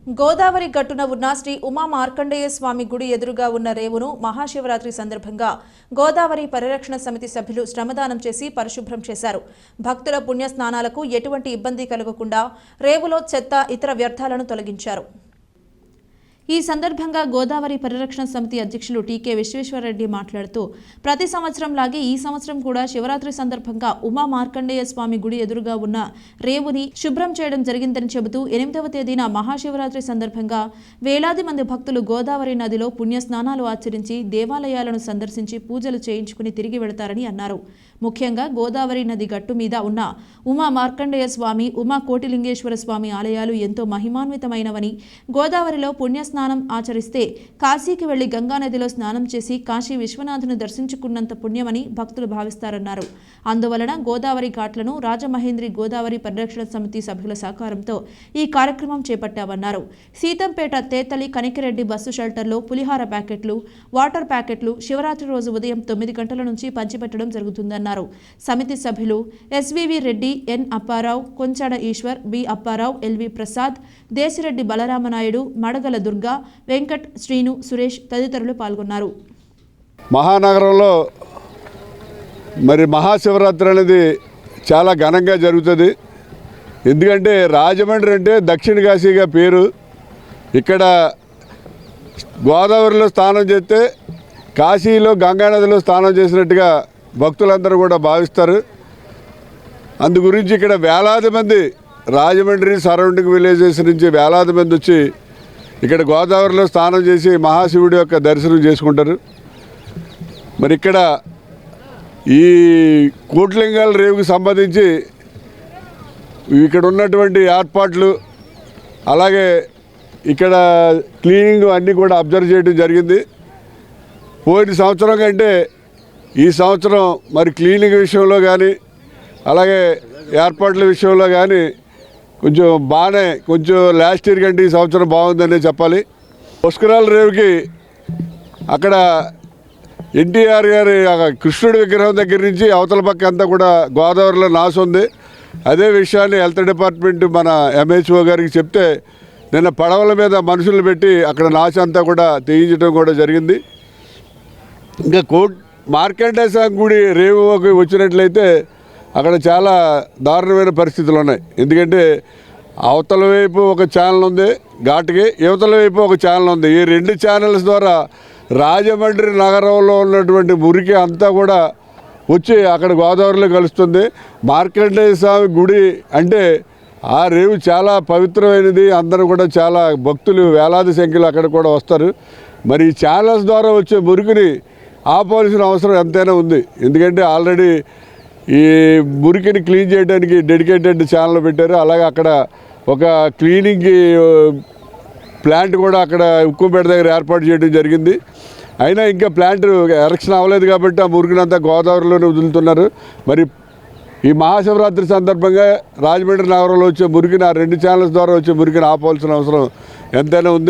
గోదావరి గట్టున ఉన్న శ్రీ ఉమా మార్కండేయ స్వామి గుడి ఎదురుగా ఉన్న రేవును మహాశివరాత్రి సందర్భంగా గోదావరి పరిరక్షణ సమితి సభ్యులు శ్రమదానం చేసి పరిశుభ్రం చేశారు. భక్తుల పుణ్య స్నానాలకు ఎటువంటి ఇబ్బంది కలగకుండా రేవులో చెత్త, ఇతర వ్యర్థాలను తొలగించారు. ఈ సందర్భంగా గోదావరి పరిరక్షణ సమితి అధ్యక్షులు టీకే విశ్వేశ్వరరెడ్డి మాట్లాడుతూ, ప్రతి సంవత్సరంలాగే ఈ సంవత్సరం కూడా శివరాత్రి సందర్భంగా ఉమా మార్కండేయ స్వామి గుడి ఎదురుగా ఉన్న రేవుని శుభ్రం చేయడం జరిగిందని చెబుతూ 8వ తేదీన మహాశివరాత్రి సందర్భంగా వేలాది మంది భక్తులు గోదావరి నదిలో పుణ్య స్నానాలు ఆచరించి దేవాలయాలను సందర్శించి పూజలు చేయించుకుని తిరిగి వెళతారని అన్నారు. ముఖ్యంగా గోదావరి నది గట్టు మీద ఉన్న ఉమా మార్కండేయ స్వామి, ఉమా కోటిలింగేశ్వర స్వామి ఆలయాలు ఎంతో మహిమాన్వితమైనవని, గోదావరిలో పుణ్య స్నానం ఆచరిస్తే కాశీకి వెళ్లి గంగానదిలో స్నానం చేసి కాశీ విశ్వనాథుని దర్శించుకున్నంత పుణ్యమని భక్తులు భావిస్తారన్నారు. అందువలన గోదావరి ఘాట్లను రాజమహేంద్రి గోదావరి పరిరక్షణ సమితి సభ్యుల సహకారంతో ఈ కార్యక్రమం చేపట్టామన్నారు. సీతంపేట తేతలి కనికిరెడ్డి బస్సు షెల్టర్లో పులిహార ప్యాకెట్లు, వాటర్ ప్యాకెట్లు శివరాత్రి రోజు ఉదయం 9 గంటల నుంచి పంచిపెట్టడం జరుగుతుందన్నారు. సమితి సభ్యులు ఎస్వివి రెడ్డి, ఎన్ అప్పారావు, కొంచాడ ఈశ్వర్, బి అప్పారావు, ఎల్వి ప్రసాద్, దేశిరెడ్డి బలరామనాయుడు, మడగల దుర్గా, వెంకట్, శ్రీను, సురేష్ తదితరులు పాల్గొన్నారు. మహానగరంలో మరి మహాశివరాత్రి అనేది చాలా ఘనంగా జరుగుతుంది. ఎందుకంటే రాజమండ్రి అంటే దక్షిణ కాశీగా పేరు. ఇక్కడ గోదావరిలో స్నానం చేస్తే కాశీలో గంగానదిలో స్నానం చేసినట్టుగా భక్తులందరూ కూడా భావిస్తారు. అందు గురించి ఇక్కడ వేలాది మంది రాజమండ్రి సరౌండింగ్ విలేజెస్ నుంచి వేలాది మంది వచ్చి ఇక్కడ గోదావరిలో స్నానం చేసి మహాశివుడి యొక్క దర్శనం చేసుకుంటారు. మరి ఇక్కడ ఈ కోట్లింగాల రేవుకి సంబంధించి ఇక్కడ ఉన్నటువంటి ఏర్పాట్లు, అలాగే ఇక్కడ క్లీనింగ్ అన్నీ కూడా అబ్జర్వ్ చేయడం జరిగింది. పోయిన సంవత్సరం కంటే ఈ సంవత్సరం మరి క్లీనింగ్ విషయంలో కానీ, అలాగే ఏర్పాట్ల విషయంలో కానీ కొంచెం లాస్ట్ ఇయర్ కంటే ఈ సంవత్సరం బాగుందనే చెప్పాలి. పుష్కరాల రేవుకి అక్కడ ఎన్టీఆర్ గారి కృష్ణుడి విగ్రహం దగ్గర నుంచి అవతల పక్క అంతా కూడా గోదావరిలో నాసు ఉంది. అదే విషయాన్ని హెల్త్ డిపార్ట్మెంట్ మన ఎంహెచ్ఓ గారికి చెప్తే నిన్న పడవల మీద మనుషులు పెట్టి అక్కడ నాసు అంతా కూడా తీయించడం కూడా జరిగింది. ఇంకా మార్కండేయ స్వామి గుడి రేవుకి వచ్చినట్లయితే అక్కడ చాలా దారుణమైన పరిస్థితులు ఉన్నాయి. ఎందుకంటే అవతల వైపు ఒక ఛానల్ ఉంది ఘాట్కి, యువతల వైపు ఒక ఛానల్ ఉంది. ఈ 2 ఛానల్స్ ద్వారా రాజమండ్రి నగరంలో ఉన్నటువంటి మురికి అంతా కూడా వచ్చి అక్కడ గోదావరిలో కలుస్తుంది. మార్కండేయ స్వామి గుడి అంటే ఆ రేవు చాలా పవిత్రమైనది. అందరూ కూడా చాలా భక్తులు వేలాది సంఖ్యలో అక్కడ కూడా వస్తారు. మరి ఈ ఛానల్స్ ద్వారా వచ్చే మురికిని ఆపాల్సిన అవసరం ఎంతైనా ఉంది. ఎందుకంటే ఆల్రెడీ ఈ మురికిని క్లీన్ చేయడానికి డెడికేటెడ్ ఛానల్ పెట్టారు. అలాగే అక్కడ ఒక క్లీనింగ్ ప్లాంట్ కూడా అక్కడ ఉక్కుపేట దగ్గర ఏర్పాటు చేయడం జరిగింది. అయినా ఇంకా ప్లాంట్ ఎరక్షన్ అవ్వలేదు కాబట్టి ఆ మురికినంతా గోదావరిలోనే వదులుతున్నారు. మరి ఈ మహాశివరాత్రి సందర్భంగా రాజమండ్రి నగరంలో వచ్చే మురికిని, ఆ 2 ఛానల్స్ ద్వారా వచ్చే మురికిని ఆపాల్సిన అవసరం ఎంతైనా ఉంది.